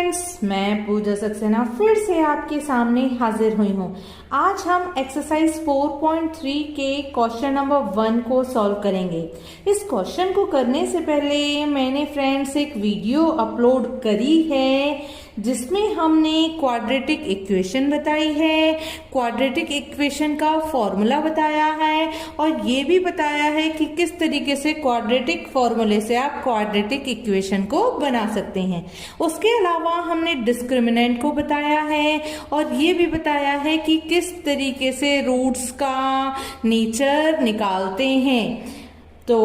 Friends, मैं पूजा सक्सेना फिर से आपके सामने हाजिर हुई हूँ। आज हम एक्सरसाइज 4.3 के क्वेश्चन नंबर 1 को सॉल्व करेंगे। इस क्वेश्चन को करने से पहले मैंने फ्रेंड्स एक वीडियो अपलोड करी है जिसमें हमने क्वाड्रेटिक इक्वेशन बताई है, क्वाड्रेटिक इक्वेशन का फॉर्मूला बताया है और ये भी बताया है कि किस तरीके से क्वाड्रेटिक फॉर्मूले से आप क्वाड्रेटिक इक्वेशन को बना सकते हैं। उसके अलावा हमने डिस्क्रिमिनेंट को बताया है और ये भी बताया है कि किस तरीके से रूट्स का नेचर निकालते हैं। तो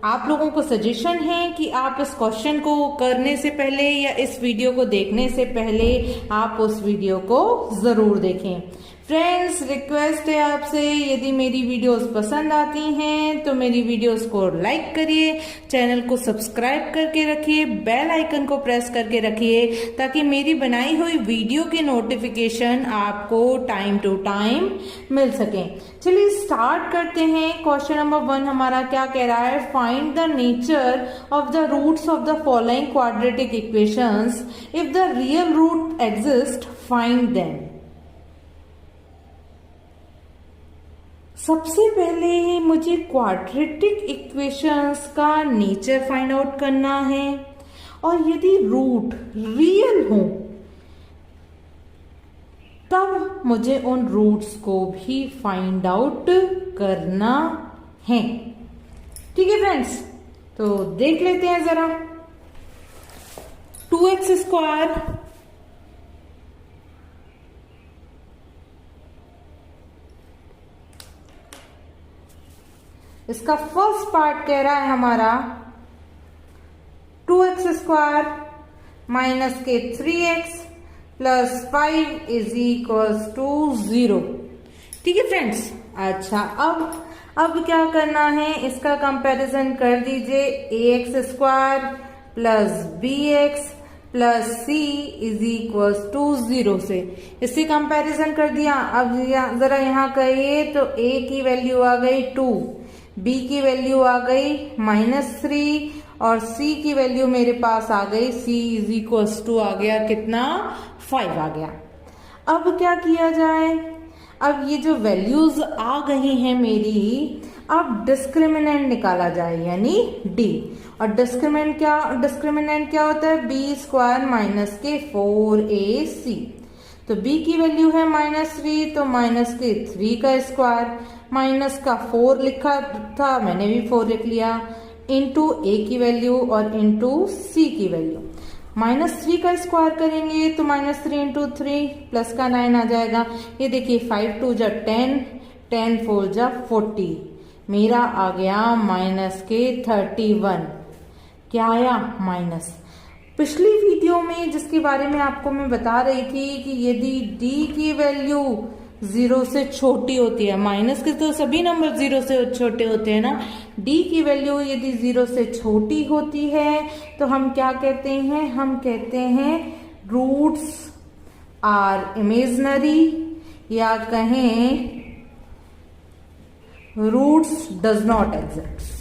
आप लोगों को सजेशन है कि आप इस क्वेश्चन को करने से पहले या इस वीडियो को देखने से पहले आप उस वीडियो को जरूर देखें। फ्रेंड्स, रिक्वेस्ट है आपसे, यदि मेरी वीडियोस पसंद आती हैं तो मेरी वीडियोस को लाइक करिए, चैनल को सब्सक्राइब करके रखिए, बेल आइकन को प्रेस करके रखिए ताकि मेरी बनाई हुई वीडियो के नोटिफिकेशन आपको टाइम टू टाइम मिल सके। चलिए स्टार्ट करते हैं। क्वेश्चन नंबर 1 हमारा क्या कह रहा है? Find the nature of the roots of the following quadratic equations. If the real root exist, find them. सबसे पहले मुझे क्वाड्रेटिक इक्वेशंस का नेचर फाइंड आउट करना है और यदि रूट रियल हो तब मुझे उन रूट्स को भी फाइंड आउट करना है। ठीक है फ्रेंड्स, तो देख लेते हैं जरा। 2x² इसका फर्स्ट पार्ट कह रहा है हमारा 2x² माइनस के 3x plus 5 is equals to 0। ठीक है फ्रेंड्स। अच्छा, अब क्या करना है? इसका कंपैरिजन कर दीजिए। ax² plus bx plus c is equals to 0 से। इससे कंपैरिजन कर दिया। अब जरा यहाँ कहिए तो a की वैल्यू आ गई 2, b की वैल्यू आ गई -3 और c की वैल्यू मेरे पास आ गई, c इज इक्वल्स टू आ गया कितना? 5 आ गया। अब क्या किया जाए? अब ये जो वैल्यूज आ गई हैं मेरी, अब डिस्क्रिमिनेंट निकाला जाए यानी d। और डिस्क्रिमिनेंट क्या होता है? b² माइनस के 4ac। तो b की वैल्यू है -3 तो माइनस के 3 का स्क्वायर, माइनस का 4 लिखा था, मैंने भी 4 लिख लिया, इंटू a की वैल्यू और इंटू c की वैल्यू। -3 का स्क्वायर करेंगे तो -3 इंटू 3 प्लस का 9 आ जाएगा। ये देखिए 5 2 जा 10, 10 4 जा 40, मेरा आ गया माइनस के 31। क्या आया? माइनस। पिछली वीडियो में जिसके बारे में आपको मैं बता रही थी कि यदि d की वैल्यू 0 से छोटी होती है, माइनस के तो सभी नंबर 0 से छोटे होते हैं ना, d की वैल्यू यदि 0 से छोटी होती है तो हम क्या कहते हैं? हम कहते हैं रूट्स आर इमेजिनरी, या कहें roots does not exist.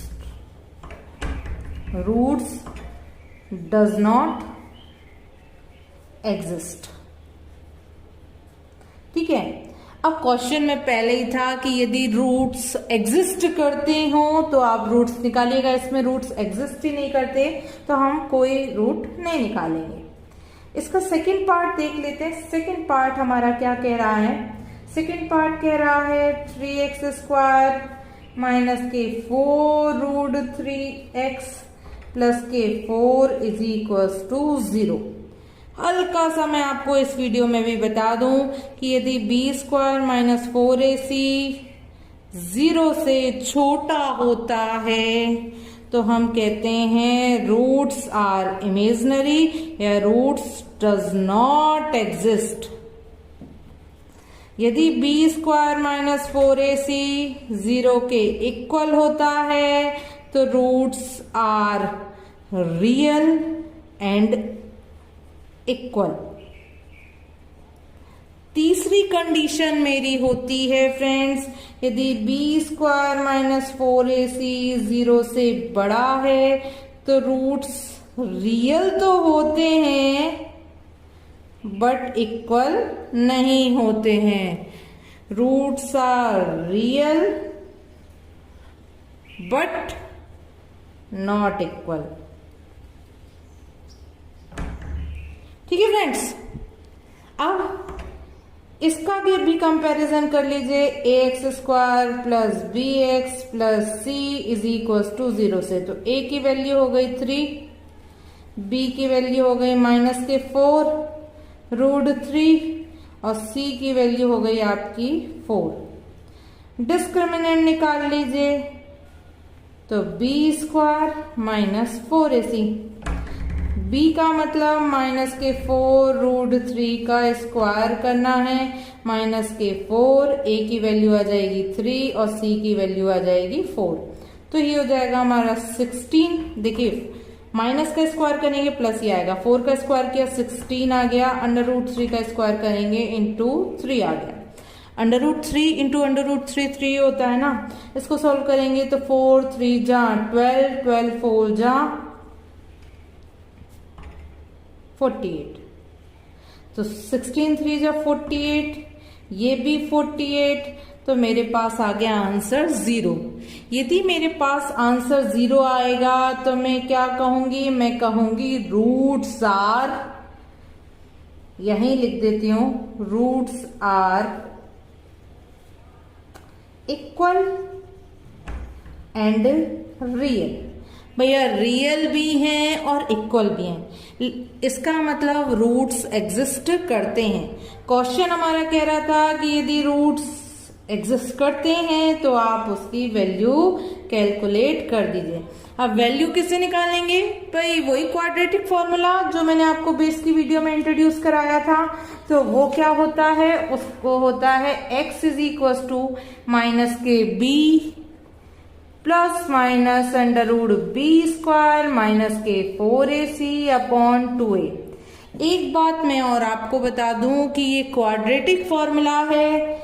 Roots does not exist. ठीक है। अब क्वेश्चन में पहले ही था कि यदि रूट्स एग्जिस्ट करते हो तो आप रूट्स निकालिएगा। इसमें रूट्स एग्जिस्ट ही नहीं करते तो हम कोई रूट नहीं निकालेंगे। इसका सेकंड पार्ट देख लेते हैं। सेकंड पार्ट हमारा क्या कह रहा है? सेकंड पार्ट कह रहा है 3x² माइनस के 4 रूट 3x प्लस के 4 इज इक्वल्स टू 0। हल्का सा मैं आपको इस वीडियो में भी बता दूं कि यदि b² माइनस 4ac 0 से छोटा होता है तो हम कहते हैं रूट्स आर इमेजिनरी या रूट्स डज नॉट एग्जिस्ट। यदि b² माइनस 4ac 0 के इक्वल होता है तो roots are real and equal. तीसरी कंडीशन मेरी होती है फ्रेंड्स, यदि b² माइनस 4ac 0 से बड़ा है तो रूट्स रियल तो होते हैं बट इक्वल नहीं होते हैं। Roots are real but not equal. ठीक है फ्रेंड्स, अब इसका भी कंपैरिजन कर लीजिए। A X square plus B X plus C is equal to 0 से। तो ए की वैल्यू हो गई 3, बी की वैल्यू हो गई -4√3 और सी की वैल्यू हो गई आपकी 4। डिस्क्रिमिनेंट निकाल लीजिए, तो बी स्क्वायर -4ac। b का मतलब -4√3 का स्क्वायर करना है, -4, a की वैल्यू आ जाएगी 3 और c की वैल्यू आ जाएगी 4। तो ये हो जाएगा हमारा 16। देखिए माइनस का स्क्वायर करेंगे प्लस ही आएगा, 4 का स्क्वायर किया 16 आ गया, √3 का स्क्वायर करेंगे इंटू 3 आ गया। √3 इंटू √3 3 होता है ना, इसको सॉल्व करेंगे तो 4 3 जा 12, 12 4 जा 48। तो 16 3 जा 48, ये भी 48, तो मेरे पास आ गया आंसर 0। यदि मेरे पास आंसर 0 आएगा तो मैं क्या कहूंगी, मैं कहूंगी रूट्स आर, यहीं लिख देती हूं, roots are equal and real. भैया रियल भी हैं और इक्वल भी हैं, इसका मतलब रूट्स एग्जिस्ट करते हैं। क्वेश्चन हमारा कह रहा था कि यदि रूट्स एग्जिस्ट करते हैं तो आप उसकी वैल्यू कैलकुलेट कर दीजिए। अब वैल्यू किससे निकालेंगे, भाई वही क्वाड्रेटिक फॉर्मूला जो मैंने आपको बेस की वीडियो में इंट्रोड्यूस कराया था। तो वो क्या होता है, उसको होता है x is equal to -kb plus minus √b² -k4ac upon 2a। एक बात मैं और आपको बता दूं कि ये क्वाड्रेटिक फॉर्मूला है।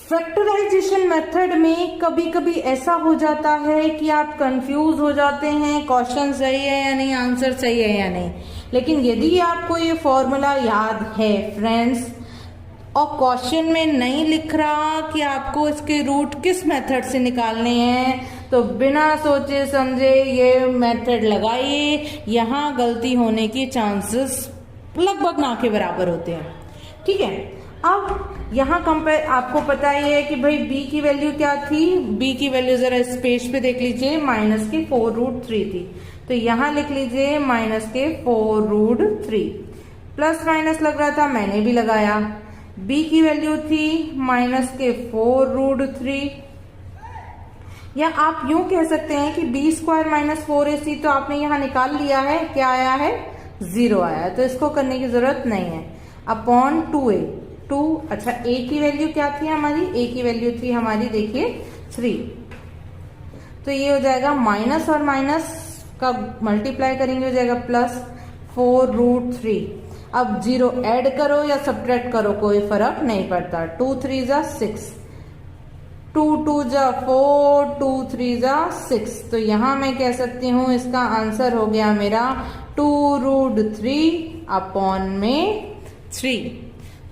फैक्टराइजेशन मेथड में कभी कभी ऐसा हो जाता है कि आप कंफ्यूज हो जाते हैं, क्वेश्चन सही है या नहीं, आंसर सही है या नहीं। लेकिन यदि आपको ये फॉर्मूला याद है फ्रेंड्स, और क्वेश्चन में नहीं लिख रहा कि आपको इसके रूट किस मेथड से निकालने हैं, तो बिना सोचे समझे ये मेथड लगाइए। यहाँ गलती होने की चांसेस लगभग ना के बराबर होते हैं। ठीक है, अब यहाँ कंपेयर, आपको पता ही है कि भाई b की वैल्यू क्या थी, b की वैल्यू जरा इस पेज पे देख लीजिए, -4√3 थी। तो यहाँ लिख लीजिए -4√3। प्लस माइनस लग रहा था, मैंने भी लगाया। b की वैल्यू थी -4√3, या आप यूं कह सकते हैं कि b² -4ac तो आपने यहाँ निकाल लिया है, क्या आया है 0 आया है, तो इसको करने की जरूरत नहीं है। अपॉन 2a, 2, अच्छा a की वैल्यू क्या थी हमारी, a की वैल्यू थी हमारी देखिए 3। तो ये हो जाएगा माइनस और माइनस का मल्टीप्लाई करेंगे हो जाएगा +4√3। अब 0 ऐड करो या सब्ट्रैक्ट करो कोई फर्क नहीं पड़ता। 2 3 जा 6, 2 2 जा 4, 2 3 जा 6। तो यहां मैं कह सकती हूं इसका आंसर हो गया मेरा 2√3 अपॉन में 3।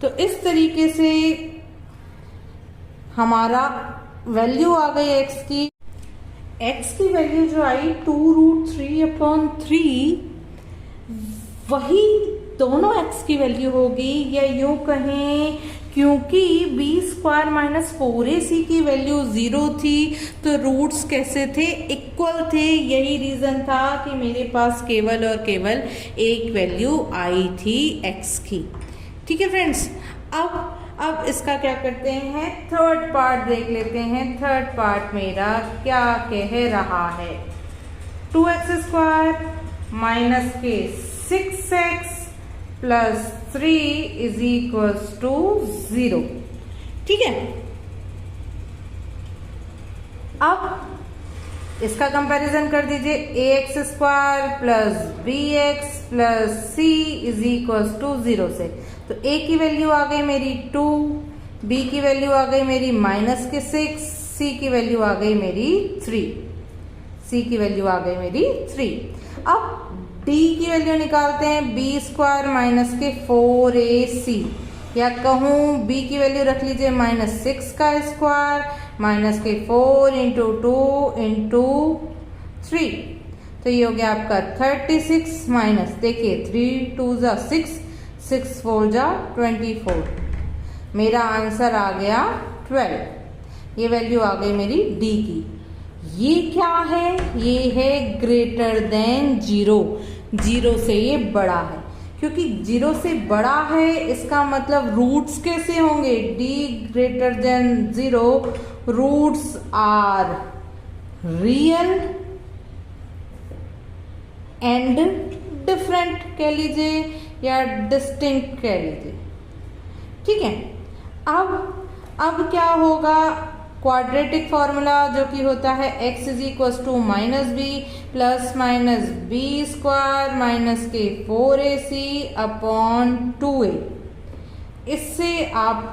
तो इस तरीके से हमारा वैल्यू आ गई x की वैल्यू जो आई 2√3 अपॉन 3, वही दोनों x की वैल्यू होगी। या यूं कहें, क्योंकि b² -4ac की वैल्यू 0 थी तो रूट्स कैसे थे, इक्वल थे। यही रीजन था कि मेरे पास केवल और केवल एक वैल्यू आई थी x की। ठीक है फ्रेंड्स, अब इसका क्या करते हैं, थर्ड पार्ट देख लेते हैं। थर्ड पार्ट मेरा क्या कह रहा है, 2x² -k6x plus 3 is equals to 0। ठीक है, अब इसका कंपैरिजन कर दीजिए। ax² plus bx plus c is equals to 0 से। तो a की वैल्यू आ गई मेरी 2, b की वैल्यू आ गई मेरी -6, c की वैल्यू आ गई मेरी 3, c की वैल्यू आ गई मेरी 3। अब डी की वैल्यू निकालते हैं, बी स्क्वायर माइनस के 4ac, या कहूँ बी की वैल्यू रख लीजिए -6 का स्क्वायर माइनस के 4 इंटू 2 इंटू 3, तो ये हो गया आपका 36 माइनस, देखिए 3 2 जा 6, 6 4 जा 24, मेरा आंसर आ गया 12। ये वैल्यू आ गई मेरी डी की। ये क्या है? ये है ग्रेटर देन 0, 0 से ये बड़ा है, क्योंकि 0 से बड़ा है इसका मतलब रूट्स कैसे होंगे? D greater than 0, roots are real and different कह लीजिए या डिस्टिंक्ट कह लीजिए, ठीक है। अब क्या होगा? क्वाड्रेटिक फॉर्मूला जो कि होता है x is equal to minus B plus minus B square minus के 4ac अपॉन 2a, इससे आप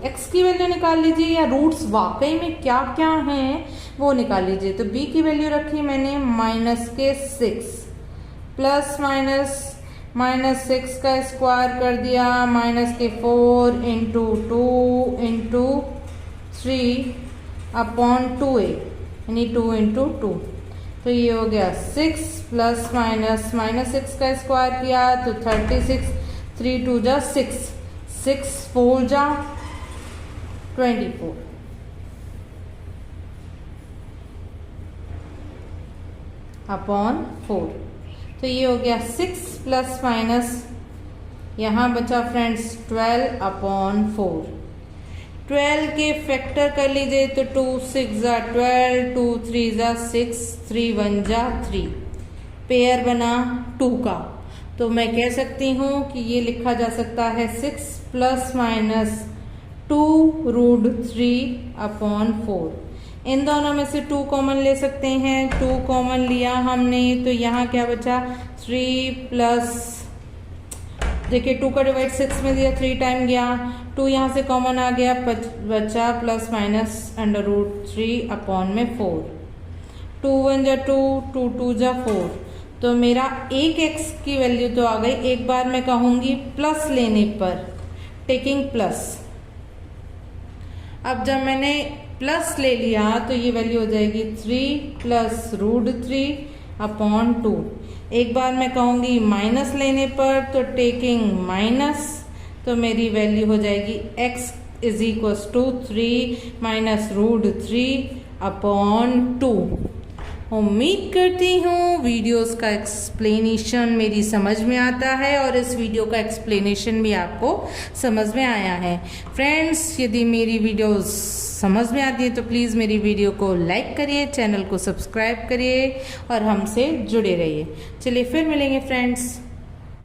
x की वैल्यू निकाल लीजिए या रूट्स वाकई में क्या क्या हैं वो निकाल लीजिए। तो b की वैल्यू रखी मैंने -6 प्लस माइनस 6 का स्क्वायर कर दिया माइनस के 4 इंटू 2 इंटू 3 अपॉन 2a, यानी 2 इंटू 2, तो ये हो गया 6 प्लस माइनस 6 का स्क्वायर किया तो 36, 3 2 जा 6, 6 4 जा 24, अपॉन 4, तो ये हो गया 6 प्लस माइनस, यहाँ बचा फ्रेंड्स 12 अपॉन 4। 12 के फैक्टर कर लीजिए तो 2 6 जा 12, 2 3 जा 6, 3 1 जा 3, पेयर बना 2 का। तो मैं कह सकती हूँ कि ये लिखा जा सकता है 6 प्लस माइनस 2 रूट 3 अपॉन 4। इन दोनों में से 2 कॉमन ले सकते हैं, 2 कॉमन लिया हमने तो यहाँ क्या बचा 3 प्लस, देखिए 2 का डिवाइड 6 में दिया 3 टाइम गया, 2 यहाँ से कॉमन आ गया बचा plus minus under root 3 upon में 4, 2 1 जा 2, 2 2 जा 4, तो मेरा एक x की वैल्यू तो आ गई। एक बार मैं कहूँगी प्लस लेने पर, टेकिंग प्लस, अब जब मैंने प्लस ले लिया तो ये वैल्यू हो जाएगी 3 प्लस रूट 3 अपॉन 2। एक बार मैं कहूँगी माइनस लेने पर तो टेकिंग माइनस, तो मेरी वैल्यू हो जाएगी x is equal to 3 minus root 3 upon 2। उम्मीद करती हूँ वीडियोस का एक्सप्लेनेशन मेरी समझ में आता है और इस वीडियो का एक्सप्लेनेशन भी आपको समझ में आया है। फ्रेंड्स, यदि मेरी वीडियोस समझ में आती है तो प्लीज़ मेरी वीडियो को लाइक करिए, चैनल को सब्सक्राइब करिए और हमसे जुड़े रहिए। चलिए फिर मिलेंगे फ्रेंड्स।